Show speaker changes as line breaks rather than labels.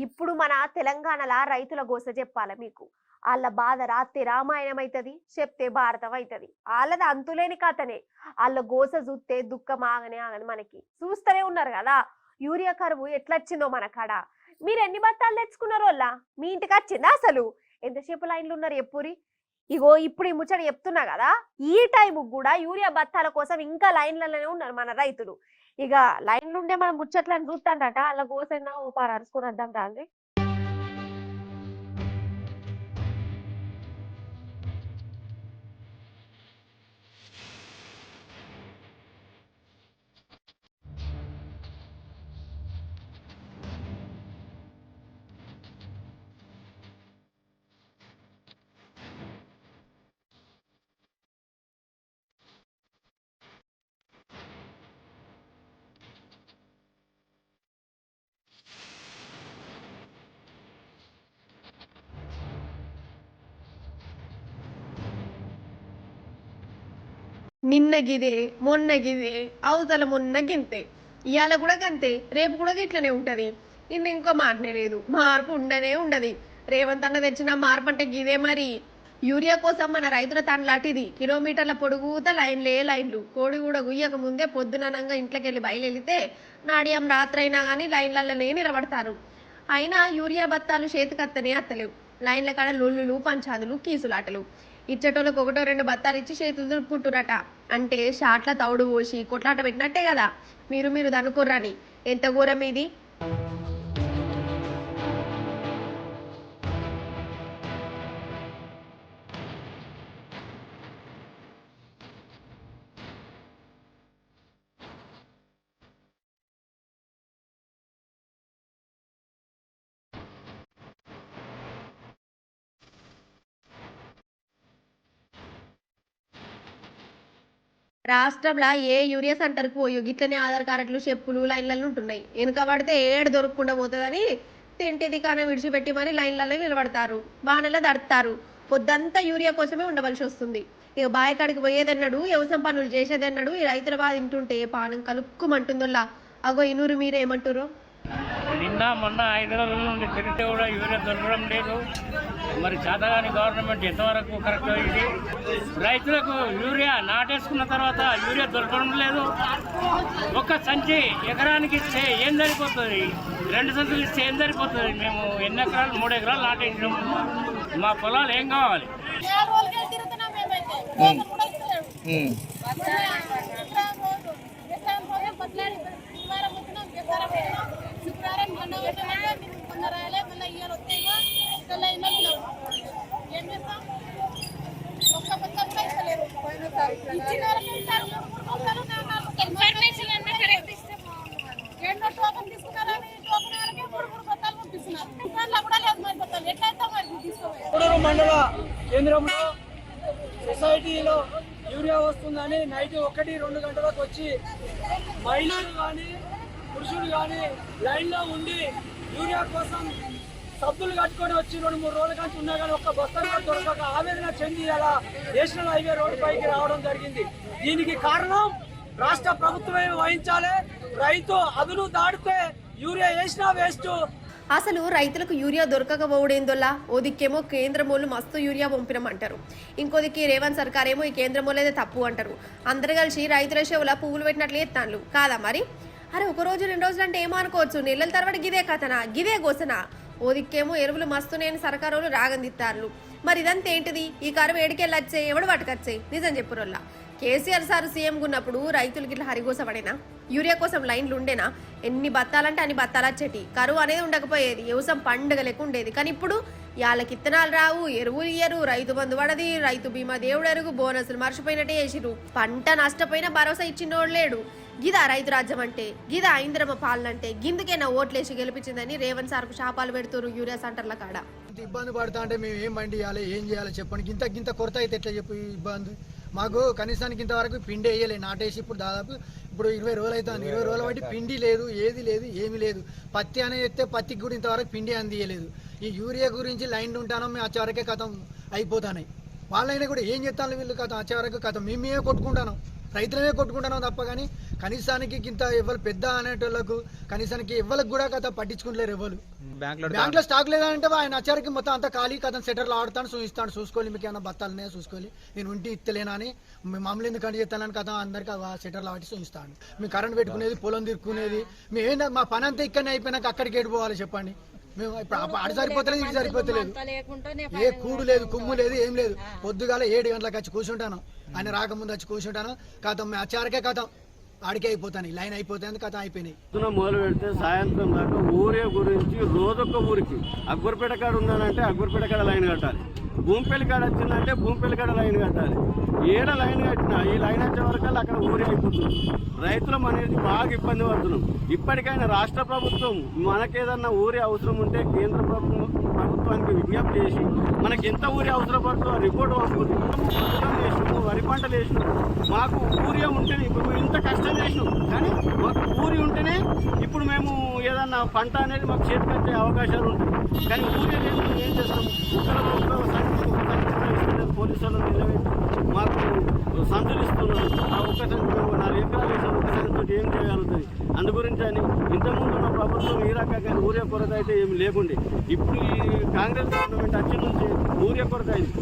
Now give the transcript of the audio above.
ఇప్పుడు మన తెలంగాణలో రైతుల గోస చెప్పాల మీకు. ఆళ్ళ బాధ రాత్తే రామాయణం అయితది, చెప్తే భారతం అయితది. ఆళ్ళది అంతులేని కథనే. ఆళ్ళ గోస జూత్తే దుఃఖం ఆగనే ఆగదు మనకి. చూస్తూనే ఉన్నారు గదా! యూరియా కరువు ఎట్లొచ్చిందో మన కాడ. మీరెన్ని బత్తాలు తెచ్చుకున్నారోల్లా? మీ ఇంటికొచ్చిందా అసలు? ఎంతసేపు లైన్‌లో ఉన్నారు చెప్పుర్రి? ఇగో ఇప్పుడు ఈ ముచ్చట చెప్తున్నా గదా! ఈ టైముకి గూడా యూరియా బత్తాల కోసం ఇంకా లైన్‌లలోనే ఉన్నారు మన రైతులు. ఇగ లైన్‌లో ఉండే మన ముచ్చట్లను చూస్తాండట ఆళ్ళ గోసేందో ఓ పారి అరుచుకొని వద్దాం రండి. నిన్న గిదే, మొన్న గిదే, అవతల మొన్న గింతే. ఇయాల కూడా గంతే, రేపు కూడా ఇట్లనే ఉంటది. నిన్న ఇంకో మాటనే లేదు, మార్పు ఉండనే ఉండది. రేవంత్ అన్న తెచ్చిన మార్పు అంటే గిదే మరి. యూరియా కోసం మన రైతుల తండ్లాటిది. కిలోమీటర్ల పొడుగుత లైన్లే లైన్లు. కోడి కూడా గుయ్యక ముందే పొద్దుననంగా ఇంట్లోకెళ్ళి బయలుదేరితే నాడియం రాత్రైనా కానీ లైన్లలోనే నిలబడతారు. అయినా యూరియా బత్తాలు చేతికత్తనే అత్తలేవు. లైన్ల కాడ లొల్లులు, పంచాదులు, కీసులాటలు. ఇచ్చేటోళ్ళకి ఒకటో రెండు బత్తాలు ఇచ్చి చేతులు దులుపుకుంటురట. అంటే షాట్ల తౌడు పోసి కొట్లాట పెట్టినట్టే కదా. మీరు దనుకుర్రని. ఎంత ఘోరం ఇది. రాష్ట్రంలో ఏ యూరియా సెంటర్కి పోయి గిట్లనే ఆధార్ కార్డులు, చెప్పులు లైన్లలో ఉంటున్నాయి. వెనుక పడితే ఏడు దొరకకుండా పోతుందని తింటిది కానీ విడిచిపెట్టి మరి లైన్లలో నిలబడతారు. వానలో దడతారు. పొద్దంతా యూరియా కోసమే ఉండవలసి వస్తుంది. ఇక బాయకాడికి పోయేదన్నాడు, వ్యవసాయం పనులు చేసేదన్నాడు. ఈ రైతుల బాధ తింటుంటే పానం కలుక్కుమంటుందల్లా. అగో ఇనూరు మీరేమంటారు?
నిన్న మొన్న 5 రోజుల నుండి తిరిగితే కూడా యూరియా దొరకడం లేదు. మరి చేతగాని గవర్నమెంట్ ఎంతవరకు కరెక్ట్ అయింది? రైతులకు యూరియా నాటేసుకున్న తర్వాత యూరియా దొరకడం లేదు. ఒక్క సంచి ఎకరానికి ఇస్తే ఏం సరిపోతుంది? 2 సంచులు ఇస్తే ఏం సరిపోతుంది? మేము ఎన్ని ఎకరాలు 3 ఎకరాలు నాటేసినాము. మా పొలాలు ఏం కావాలి?
మండల కేంద్రంలో సొసైటీలో యూరియా వస్తుందని నైట్ 1-2 గంటలకు వచ్చి మహిళలు కానీ పురుషులు కానీ లైన్లో ఉండి యూరియా కోసం సబ్బులు కట్టుకొని వచ్చి 2-3 రోజుల కంటే ఉన్నా కానీ ఒక్క బస్తా దొరకక ఆవేదన చెంది అలా నేషనల్ హైవే రోడ్డు పైకి రావడం జరిగింది. దీనికి కారణం రాష్ట్ర ప్రభుత్వమే వహించాలి. రైతు అదును దాడితే యూరియా వేసినా వేస్ట్.
అసలు రైతులకు యూరియా దొరకకపోవడేందోలా. ఓ దిక్కేమో కేంద్రం వాళ్ళు మస్తు యూరియా పంపినమంటారు. ఇంకో దిక్కి రేవంత్ సర్కార్ ఏమో ఈ కేంద్రం వాళ్ళేదే తప్పు అంటారు. అందరు కలిసి రైతుల షేవుల పువ్వులు పెట్టినట్లు ఎత్తాన్లు కాదా మరి. అరే 1 రోజు 2 రోజులు అంటే ఏమో అనుకోవచ్చు. నెలల తర్వాత గిదే కథనా, గిదే గోసనా. ఓ దిక్కేమో ఎరువులు మస్తు నేను సర్కారు వాళ్ళు రాగందిత్తారు. మరి ఇదంతా ఏంటిది? ఈ కరువు ఏడికెళ్ళొచ్చే, ఎవడు పట్టుకొచ్చాయి? నిజం చెప్పురోల్లా. కేసీఆర్ సార్ సీఎంగా ఉన్నప్పుడు రైతులకి ఇట్లా హరిగోస పడేనా? యూరియా కోసం లైన్లు ఉండేనా? ఎన్ని బత్తాలంటే అన్ని బత్తాలు వచ్చేటి. కరువు అనేది ఉండకపోయేది. వ్యవసాయం పండుగ లెక్క ఉండేది. కానీ ఇప్పుడు వాళ్ళకి ఇత్తనాలు రావు, ఎరువులు ఇయ్యరు, రైతు బంధు పడది, రైతు బీమా దేవుడు ఎరుగు, బోనసులు మర్చిపోయినట్టే చేసిరు. పంట నష్టపోయినా భరోసా ఇచ్చినోడు లేడు. గిదా రైతు రాజ్యం అంటే, గిదా ఇంద్రమ పాలనంటే. గిందుకేనా ఓట్లేసి గెలిపించిందని రేవంత్ సార్కు శాపాలు పెడుతున్నారు యూరియా సెంటర్ల కాడ.
ఇబ్బంది పడతా అంటే మేము ఏం బండి చేయాలి, ఏం చేయాలి చెప్పండి. గింత కొరత అయితే ఎట్లా చెప్పు ఇబ్బంది. మాకు కనీసానికి ఇంతవరకు పిండి వేయలే, నాటేసి ఇప్పుడు దాదాపు 20 రోజులు అవుతుంది. 20 రోజుల బట్టి పిండి లేదు, ఏది లేదు, ఏమీ లేదు. పత్తి అనేది ఎత్తే పత్తికి కూడా ఇంతవరకు పిండి అందియలేదు. ఈ యూరియా గురించి లైన్లు ఉంటానో మేము వచ్చేవరకే కథం అయిపోతున్నాయి. వాళ్ళైనా కూడా ఏం చెప్తాను వీళ్ళు కథం వచ్చేవరకు కథం మేమే కొట్టుకుంటాను, రైతులమే కొట్టుకుంటున్నాం తప్ప. కానీ కనీసానికి ఇంత ఎవరు పెద్ద అనేటోళ్ళకు కనీసానికి ఎవరికి కూడా కథ పట్టించుకుంటలేరు ఎవరు. బ్యాంక్ లో స్టాక్ లేదంటే ఆయన వచ్చారికి మొత్తం అంతా ఖాళీ కథను సెటర్లు ఆడుతాను చూపిస్తాను, చూసుకోవాలి మీకు ఏమైనా బత్తాలనే చూసుకోవాలి, నేను ఉంటే ఇస్తలేనా అని మమ్మల్ని ఎందుకు కంటి చేస్తానని కథ అందరికి సెటర్లు ఆడి చూపిస్తాను. మేము కరెంట్ పెట్టుకునేది, పొలం తిరుక్కునేది, మేము ఏంటంటే మా పని అంతా ఇక్కడనే అయిపోయినాక అక్కడికి ఏడిపోవాలి చెప్పండి. మేము ఇప్పుడు అటు సరిపోతలేదు, ఇటు సరిపోతలేదు, ఏ కూడు లేదు, కుమ్ము లేదు, ఏం లేదు. పొద్దుగాల 7 గంటలకు వచ్చి కూర్చుంటాను, ఆయన రాకముందు వచ్చి కూర్చుంటాను, కథం అచ్చారకే కథం ఆడికే అయిపోతాను, లైన్ అయిపోతుంది, కథ అయిపోయినాయి.
మొదలు పెడితే సాయంత్రం దాకా ఊరే గురించి రోజొక్క ఊరికి అక్బర్పేట కాడ ఉందనంటే అక్బర్పేట కాడ లైన్ కట్టాలి, భూమిపల్లి కాడ వచ్చిందంటే భూమిపల్లి కాడ లైన్ కట్టాలి. ఏడ లైన్ కట్టినా ఈ లైన్ వచ్చే వరకు అక్కడ ఊరే అయిపోతుంది. రైతులం అనేది బాగా ఇబ్బంది పడుతున్నాం. ఇప్పటికైనా రాష్ట్ర ప్రభుత్వం మనకేదన్నా ఊరే అవసరం ఉంటే కేంద్ర ప్రభుత్వానికి విజ్ఞప్తి చేసి మనకి ఎంత ఊరే అవసరం పడుతుందో ఆ రిపోర్ట్ పంపుతుంది. వేసినాము, వరి పంటలు వేసినాము, మాకు ఊరే ఉంటేనే ఇప్పుడు ఇంత కష్టం చేసినాం, కానీ మాకు ఊరి ఉంటేనే ఇప్పుడు మేము ఏదన్నా పంట అనేది మాకు చేతికి వచ్చే అవకాశాలు ఉంటాయి. కానీ ఊరే లేదు, ఏం చేస్తాం? పోలీసు వాళ్ళు నిలబెట్టి మాకు సంచులు ఇస్తున్నారు. ఆ ఒక్క సంచి 4 ఎకరాలు వేసిన ఒక్క సంచితో ఏం చేయగలుగుతుంది? అందు గురించి అని ఇంతకుముందు ఉన్న ప్రభుత్వం ఈ రకంగా ఊరే కొరత అయితే ఏమి లేకుండే. ఇప్పుడు ఈ కాంగ్రెస్ గవర్నమెంట్ వచ్చి నుంచి ఊరే కొరత అయింది.